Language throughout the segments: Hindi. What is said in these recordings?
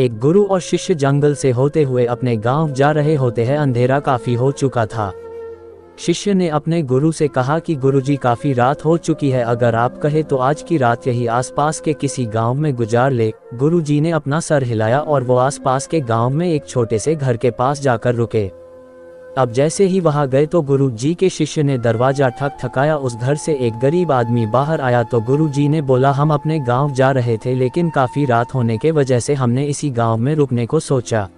एक गुरु और शिष्य जंगल से होते हुए अपने गांव जा रहे होते हैं। अंधेरा काफी हो चुका था। शिष्य ने अपने गुरु से कहा कि गुरुजी, काफी रात हो चुकी है, अगर आप कहे तो आज की रात यही आसपास के किसी गांव में गुजार ले। गुरुजी ने अपना सर हिलाया और वो आसपास के गांव में एक छोटे से घर के पास जाकर रुके। अब जैसे ही वहां गए तो गुरुजी के शिष्य ने दरवाजा ठकठकाया। उस घर से एक गरीब आदमी बाहर आया तो गुरुजी ने बोला, हम अपने गांव जा रहे थे, लेकिन काफी रात होने के वजह से हमने इसी गांव में रुकने को सोचा।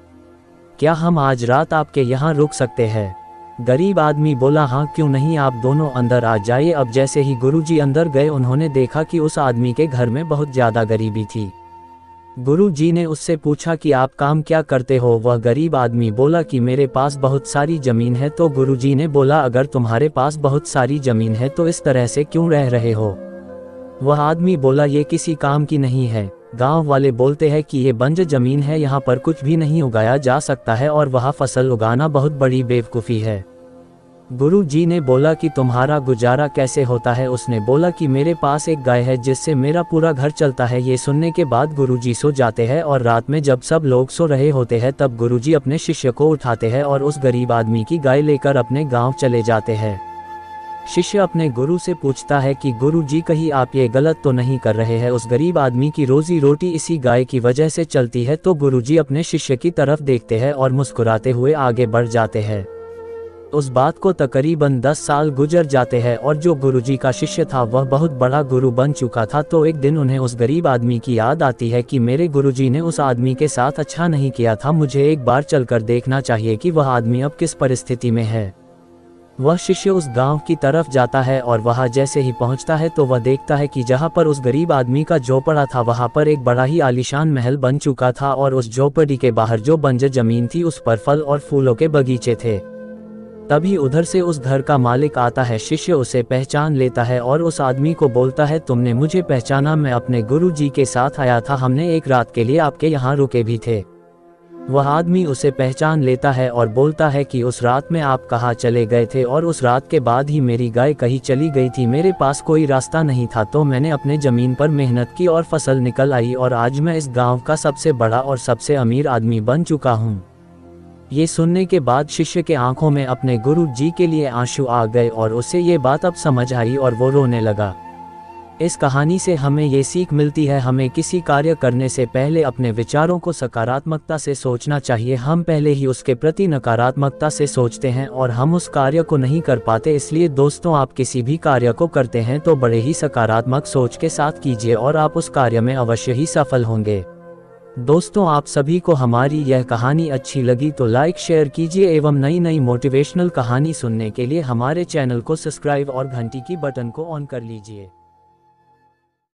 क्या हम आज रात आपके यहाँ रुक सकते हैं? गरीब आदमी बोला, हाँ क्यों नहीं, आप दोनों अंदर आ जाइए। अब जैसे ही गुरुजी अंदर गए उन्होंने देखा कि उस आदमी के घर में बहुत ज्यादा गरीबी थी। गुरुजी ने उससे पूछा कि आप काम क्या करते हो? वह गरीब आदमी बोला कि मेरे पास बहुत सारी जमीन है। तो गुरुजी ने बोला, अगर तुम्हारे पास बहुत सारी जमीन है तो इस तरह से क्यों रह रहे हो? वह आदमी बोला, ये किसी काम की नहीं है। गांव वाले बोलते हैं कि ये बंजर जमीन है, यहाँ पर कुछ भी नहीं उगाया जा सकता है और वहाँ फसल उगाना बहुत बड़ी बेवकूफ़ी है। गुरुजी ने बोला कि तुम्हारा गुजारा कैसे होता है? उसने बोला कि मेरे पास एक गाय है जिससे मेरा पूरा घर चलता है। ये सुनने के बाद गुरुजी सो जाते हैं और रात में जब सब लोग सो रहे होते हैं तब गुरुजी अपने शिष्य को उठाते हैं और उस गरीब आदमी की गाय लेकर अपने गांव चले जाते हैं। शिष्य अपने गुरु से पूछता है कि गुरुजी, कहीं आप ये गलत तो नहीं कर रहे हैं? उस गरीब आदमी की रोजी रोटी इसी गाय की वजह से चलती है। तो गुरुजी अपने शिष्य की तरफ देखते हैं और मुस्कुराते हुए आगे बढ़ जाते हैं। उस बात को तकरीबन 10 साल गुजर जाते हैं और जो गुरुजी का शिष्य था वह बहुत बड़ा गुरु बन चुका था। तो एक दिन उन्हें उस गरीब आदमी की याद आती है कि मेरे गुरुजी ने उस आदमी के साथ अच्छा नहीं किया था, मुझे एक बार चलकर देखना चाहिए कि वह आदमी अब किस परिस्थिति में है। वह शिष्य उस गांव की तरफ जाता है और वहां जैसे ही पहुंचता है तो वह देखता है कि जहां पर उस गरीब आदमी का झोपड़ा था वहां पर एक बड़ा ही आलीशान महल बन चुका था और उस झोपड़ी के बाहर जो बंजर जमीन थी उस पर फल और फूलों के बगीचे थे। तभी उधर से उस घर का मालिक आता है। शिष्य उसे पहचान लेता है और उस आदमी को बोलता है, तुमने मुझे पहचाना? मैं अपने गुरुजी के साथ आया था, हमने एक रात के लिए आपके यहाँ रुके भी थे। वह आदमी उसे पहचान लेता है और बोलता है कि उस रात में आप कहाँ चले गए थे? और उस रात के बाद ही मेरी गाय कहीं चली गई थी, मेरे पास कोई रास्ता नहीं था, तो मैंने अपने जमीन पर मेहनत की और फसल निकल आई और आज मैं इस गांव का सबसे बड़ा और सबसे अमीर आदमी बन चुका हूँ। ये सुनने के बाद शिष्य के आंखों में अपने गुरु जी के लिए आंसू आ गए और उसे ये बात अब समझ आई और वो रोने लगा। इस कहानी से हमें ये सीख मिलती है, हमें किसी कार्य करने से पहले अपने विचारों को सकारात्मकता से सोचना चाहिए। हम पहले ही उसके प्रति नकारात्मकता से सोचते हैं और हम उस कार्य को नहीं कर पाते। इसलिए दोस्तों, आप किसी भी कार्य को करते हैं तो बड़े ही सकारात्मक सोच के साथ कीजिए और आप उस कार्य में अवश्य ही सफल होंगे। दोस्तों, आप सभी को हमारी यह कहानी अच्छी लगी तो लाइक शेयर कीजिए एवं नई नई मोटिवेशनल कहानी सुनने के लिए हमारे चैनल को सब्सक्राइब और घंटी की बटन को ऑन कर लीजिए।